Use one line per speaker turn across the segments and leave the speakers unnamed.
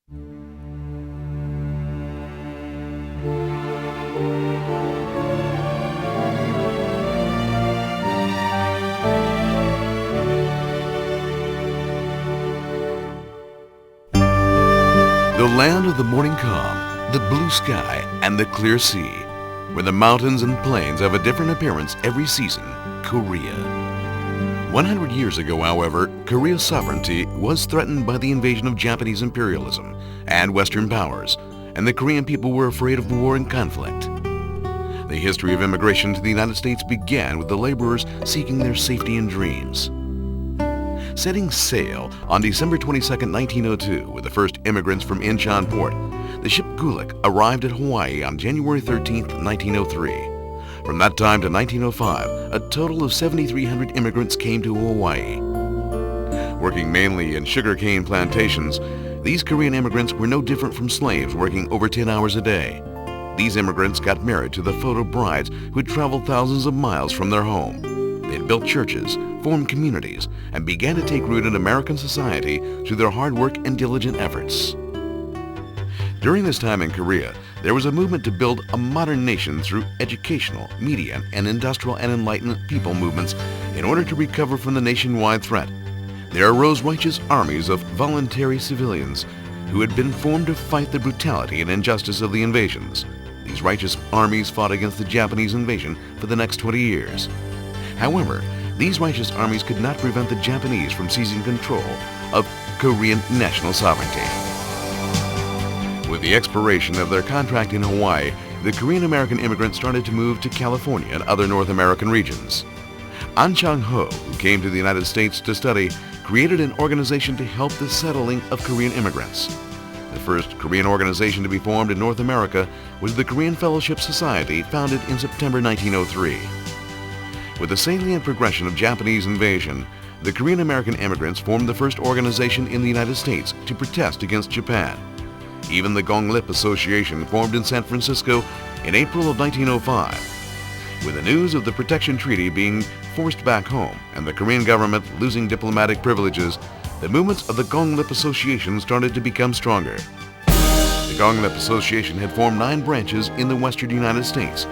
The land of the morning calm, the blue sky, and the clear sea, where the mountains and plains have a different appearance every season, Korea. 100 years ago, however, Korea's sovereignty was threatened by the invasion of Japanese imperialism and Western powers, and the Korean people were afraid of war and conflict. The history of immigration to the United States began with the laborers seeking their safety and dreams. Setting sail on December 22, 1902, with the first immigrants from Incheon port, the ship Gulick arrived at Hawaii on January 13, 1903. From that time to 1905, a total of 7,300 immigrants came to Hawaii. Working mainly in sugarcane plantations, these Korean immigrants were no different from slaves working over 10 hours a day. These immigrants got married to the photo brides who had traveled thousands of miles from their home. They had built churches, formed communities, and began to take root in American society through their hard work and diligent efforts. During this time in Korea, there was a movement to build a modern nation through educational, media, and industrial and enlightened people movements in order to recover from the nationwide threat. There arose righteous armies of voluntary civilians who had been formed to fight the brutality and injustice of the invasions. These righteous armies fought against the Japanese invasion for the next 20 years. However, these righteous armies could not prevent the Japanese from seizing control of Korean national sovereignty. With the expiration of their contract in Hawaii, the Korean-American immigrants started to move to California and other North American regions. An Chang-ho, who came to the United States to study, created an organization to help the settling of Korean immigrants. The first Korean organization to be formed in North America was the Korean Fellowship Society, founded in September 1903. With the salient progression of Japanese invasion, the Korean-American immigrants formed the first organization in the United States to protest against Japan. Even the Gonglip Association formed in San Francisco in April of 1905. With the news of the Protection Treaty being forced back home and the Korean government losing diplomatic privileges, the movements of the Gonglip Association started to become stronger. The Gonglip Association had formed 9 branches in the western United States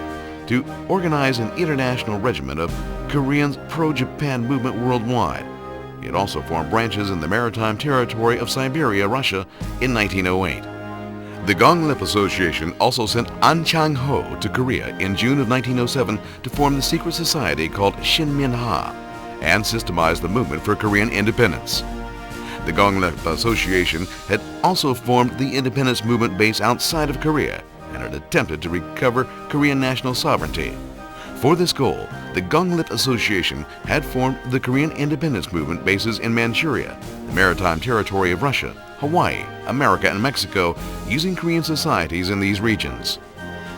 to organize an international regiment of Koreans' pro-Japan movement worldwide. It also formed branches in the maritime territory of Siberia, Russia, in 1908. The Gonglip Association also sent An Chang-ho to Korea in June of 1907 to form the secret society called Shinmin-ha and systemize the movement for Korean independence. The Gonglip Association had also formed the independence movement base outside of Korea and had attempted to recover Korean national sovereignty. For this goal, the Gonglip Association had formed the Korean independence movement bases in Manchuria, the maritime territory of Russia, Hawaii, America, and Mexico, using Korean societies in these regions.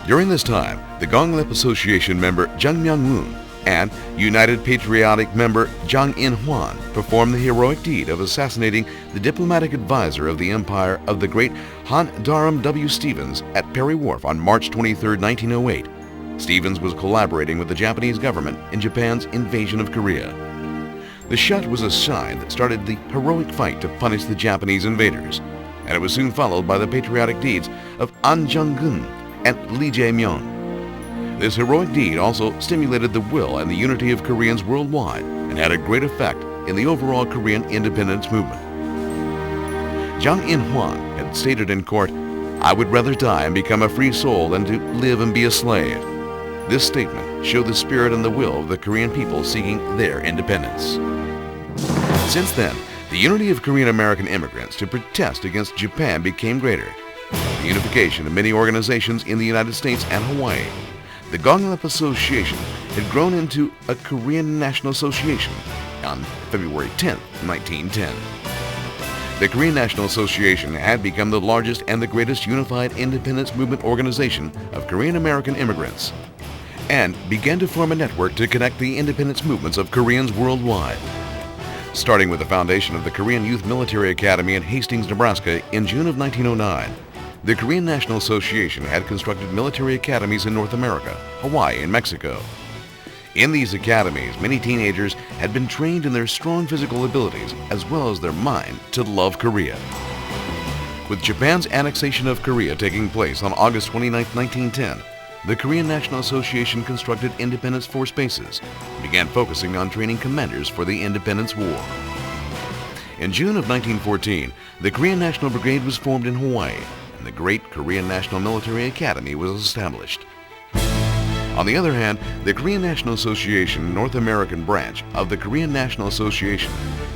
During this time, the Gonglip Association member Jung Myung-woon and United Patriotic member Jang In-hwan performed the heroic deed of assassinating the diplomatic advisor of the Empire of the great Han Daram W. Stevens at Perry Wharf on March 23, 1908. Stevens was collaborating with the Japanese government in Japan's invasion of Korea. The shot was a sign that started the heroic fight to punish the Japanese invaders, and it was soon followed by the patriotic deeds of An Jung-gun and Lee Jae-myung. This heroic deed also stimulated the will and the unity of Koreans worldwide and had a great effect in the overall Korean independence movement. Jang In-hwan had stated in court, "I would rather die and become a free soul than to live and be a slave." This statement showed the spirit and the will of the Korean people seeking their independence. Since then, the unity of Korean-American immigrants to protest against Japan became greater. The unification of many organizations in the United States and Hawaii. The Gonglip Association had grown into a Korean National Association on February 10, 1910. The Korean National Association had become the largest and the greatest unified independence movement organization of Korean-American immigrants, and began to form a network to connect the independence movements of Koreans worldwide. Starting with the foundation of the Korean Youth Military Academy in Hastings, Nebraska in June of 1909, the Korean National Association had constructed military academies in North America, Hawaii, and Mexico. In these academies, many teenagers had been trained in their strong physical abilities as well as their mind to love Korea. With Japan's annexation of Korea taking place on August 29, 1910, the Korean National Association constructed Independence Force bases and began focusing on training commanders for the Independence War. In June of 1914, the Korean National Brigade was formed in Hawaii, and the Great Korean National Military Academy was established. On the other hand, the Korean National Association North American branch of the Korean National Association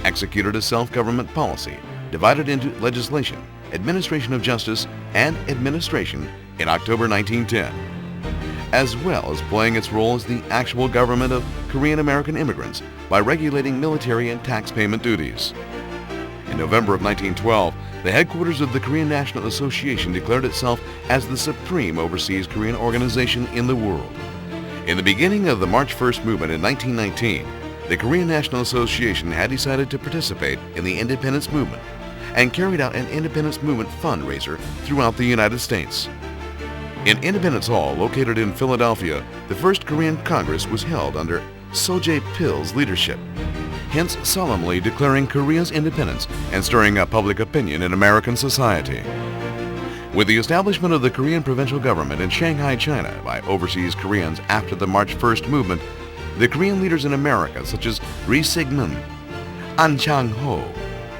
executed a self-government policy divided into legislation, administration of justice, and administration in October 1910, as well as playing its role as the actual government of Korean American immigrants by regulating military and tax payment duties. In November of 1912, the headquarters of the Korean National Association declared itself as the supreme overseas Korean organization in the world. In the beginning of the March 1st movement in 1919, the Korean National Association had decided to participate in the independence movement and carried out an independence movement fundraiser throughout the United States. In Independence Hall, located in Philadelphia, the first Korean Congress was held under Soje-Pil's leadership, hence solemnly declaring Korea's independence and stirring up public opinion in American society. With the establishment of the Korean provincial government in Shanghai, China by overseas Koreans after the March 1st movement, the Korean leaders in America such as Ri Sig-mun, An Chang-ho,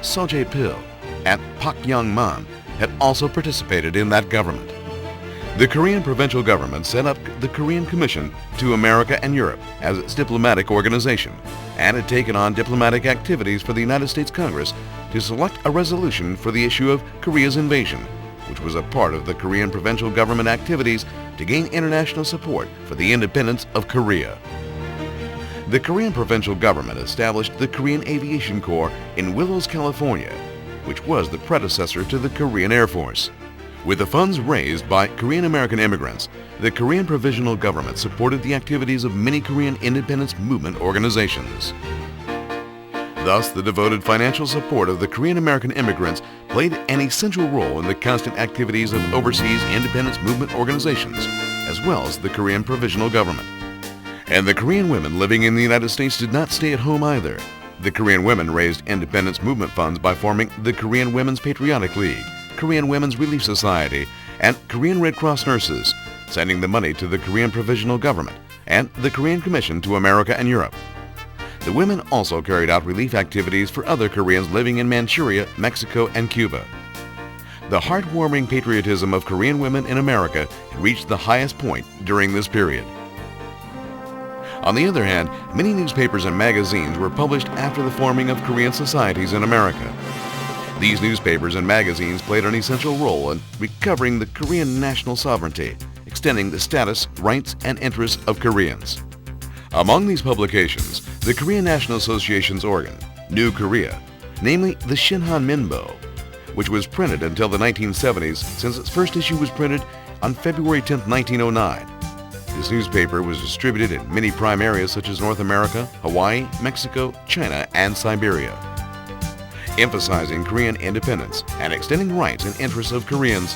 Soje-Pil, and Pak Young-man had also participated in that government. The Korean provincial government set up the Korean Commission to America and Europe as its diplomatic organization and had taken on diplomatic activities for the United States Congress to select a resolution for the issue of Korea's invasion, which was a part of the Korean provincial government activities to gain international support for the independence of Korea. The Korean provincial government established the Korean Aviation Corps in Willows, California, which was the predecessor to the Korean Air Force. With the funds raised by Korean American immigrants, the Korean provisional government supported the activities of many Korean independence movement organizations. Thus, the devoted financial support of the Korean American immigrants played an essential role in the constant activities of overseas independence movement organizations, as well as the Korean provisional government. And the Korean women living in the United States did not stay at home either. The Korean women raised independence movement funds by forming the Korean Women's Patriotic League, Korean Women's Relief Society, and Korean Red Cross nurses, sending the money to the Korean provisional government and the Korean Commission to America and Europe. The women also carried out relief activities for other Koreans living in Manchuria, Mexico, and Cuba. The heartwarming patriotism of Korean women in America reached the highest point during this period. On the other hand, many newspapers and magazines were published after the forming of Korean societies in America. These newspapers and magazines played an essential role in recovering the Korean national sovereignty, extending the status, rights, and interests of Koreans. Among these publications, the Korean National Association's organ, New Korea, namely the Shinhan Minbo, which was printed until the 1970s since its first issue was printed on February 10, 1909. This newspaper was distributed in many prime areas such as North America, Hawaii, Mexico, China, and Siberia. Emphasizing Korean independence and extending rights and interests of Koreans,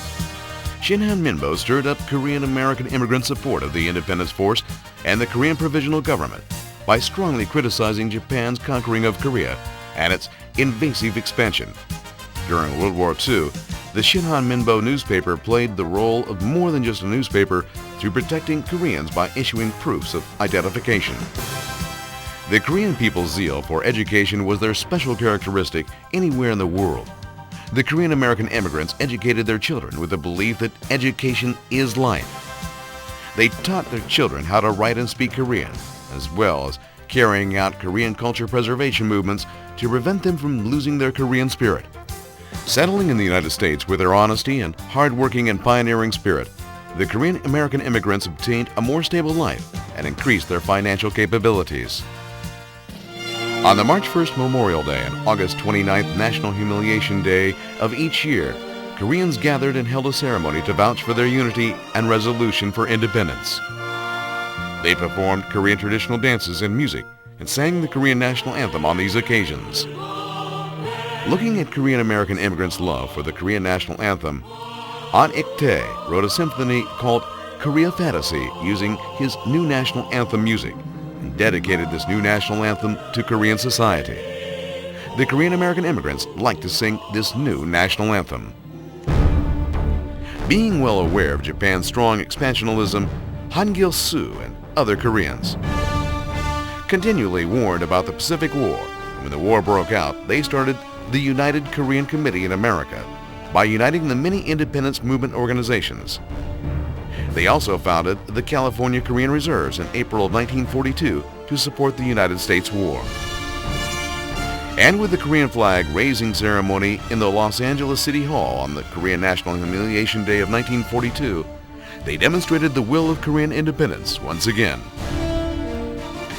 Shinhan Minbo stirred up Korean American immigrant support of the independence force and the Korean provisional government by strongly criticizing Japan's conquering of Korea and its invasive expansion. During World War II, the Shinhan Minbo newspaper played the role of more than just a newspaper through protecting Koreans by issuing proofs of identification. The Korean people's zeal for education was their special characteristic anywhere in the world. The Korean American immigrants educated their children with the belief that education is life. They taught their children how to write and speak Korean, as well as carrying out Korean culture preservation movements to prevent them from losing their Korean spirit. Settling in the United States with their honesty and hard-working and pioneering spirit, the Korean American immigrants obtained a more stable life and increased their financial capabilities. On the March 1st Memorial Day and August 29th National Humiliation Day of each year, Koreans gathered and held a ceremony to vouch for their unity and resolution for independence. They performed Korean traditional dances and music and sang the Korean national anthem on these occasions. Looking at Korean American immigrants' love for the Korean national anthem, An Ik-tae wrote a symphony called Korea Fantasy using his new national anthem music and dedicated this new national anthem to Korean society. The Korean American immigrants like to sing this new national anthem. Being well aware of Japan's strong expansionism, Han Gil-soo and other Koreans continually warned about the Pacific War. And when the war broke out, they started the United Korean Committee in America by uniting the many independence movement organizations. They also founded the California Korean Reserves in April of 1942 to support the United States war. And with the Korean flag raising ceremony in the Los Angeles City Hall on the Korean National Humiliation Day of 1942, they demonstrated the will of Korean independence once again.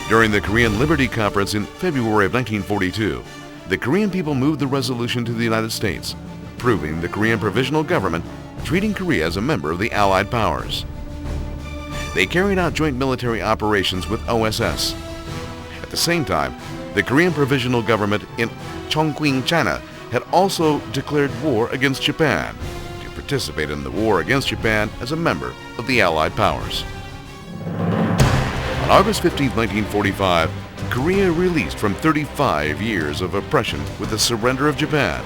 During the Korean Liberty Conference in February of 1942, the Korean people moved the resolution to the United States, approving the Korean Provisional Government treating Korea as a member of the Allied powers. They carried out joint military operations with OSS. At the same time, the Korean Provisional Government in Chongqing, China, had also declared war against Japan to participate in the war against Japan as a member of the Allied powers. On August 15, 1945, Korea released from 35 years of oppression with the surrender of Japan.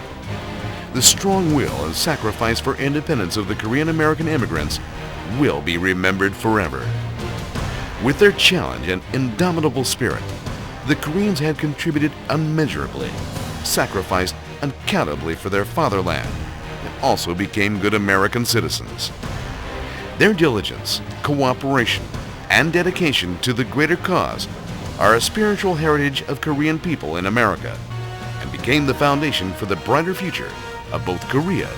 The strong will and sacrifice for independence of the Korean-American immigrants will be remembered forever. With their challenge and indomitable spirit, the Koreans had contributed unmeasurably, sacrificed uncountably for their fatherland, and also became good American citizens. Their diligence, cooperation, and dedication to the greater cause are a spiritual heritage of Korean people in America and became the foundation for the brighter future of both Korea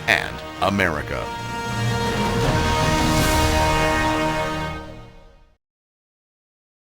and America.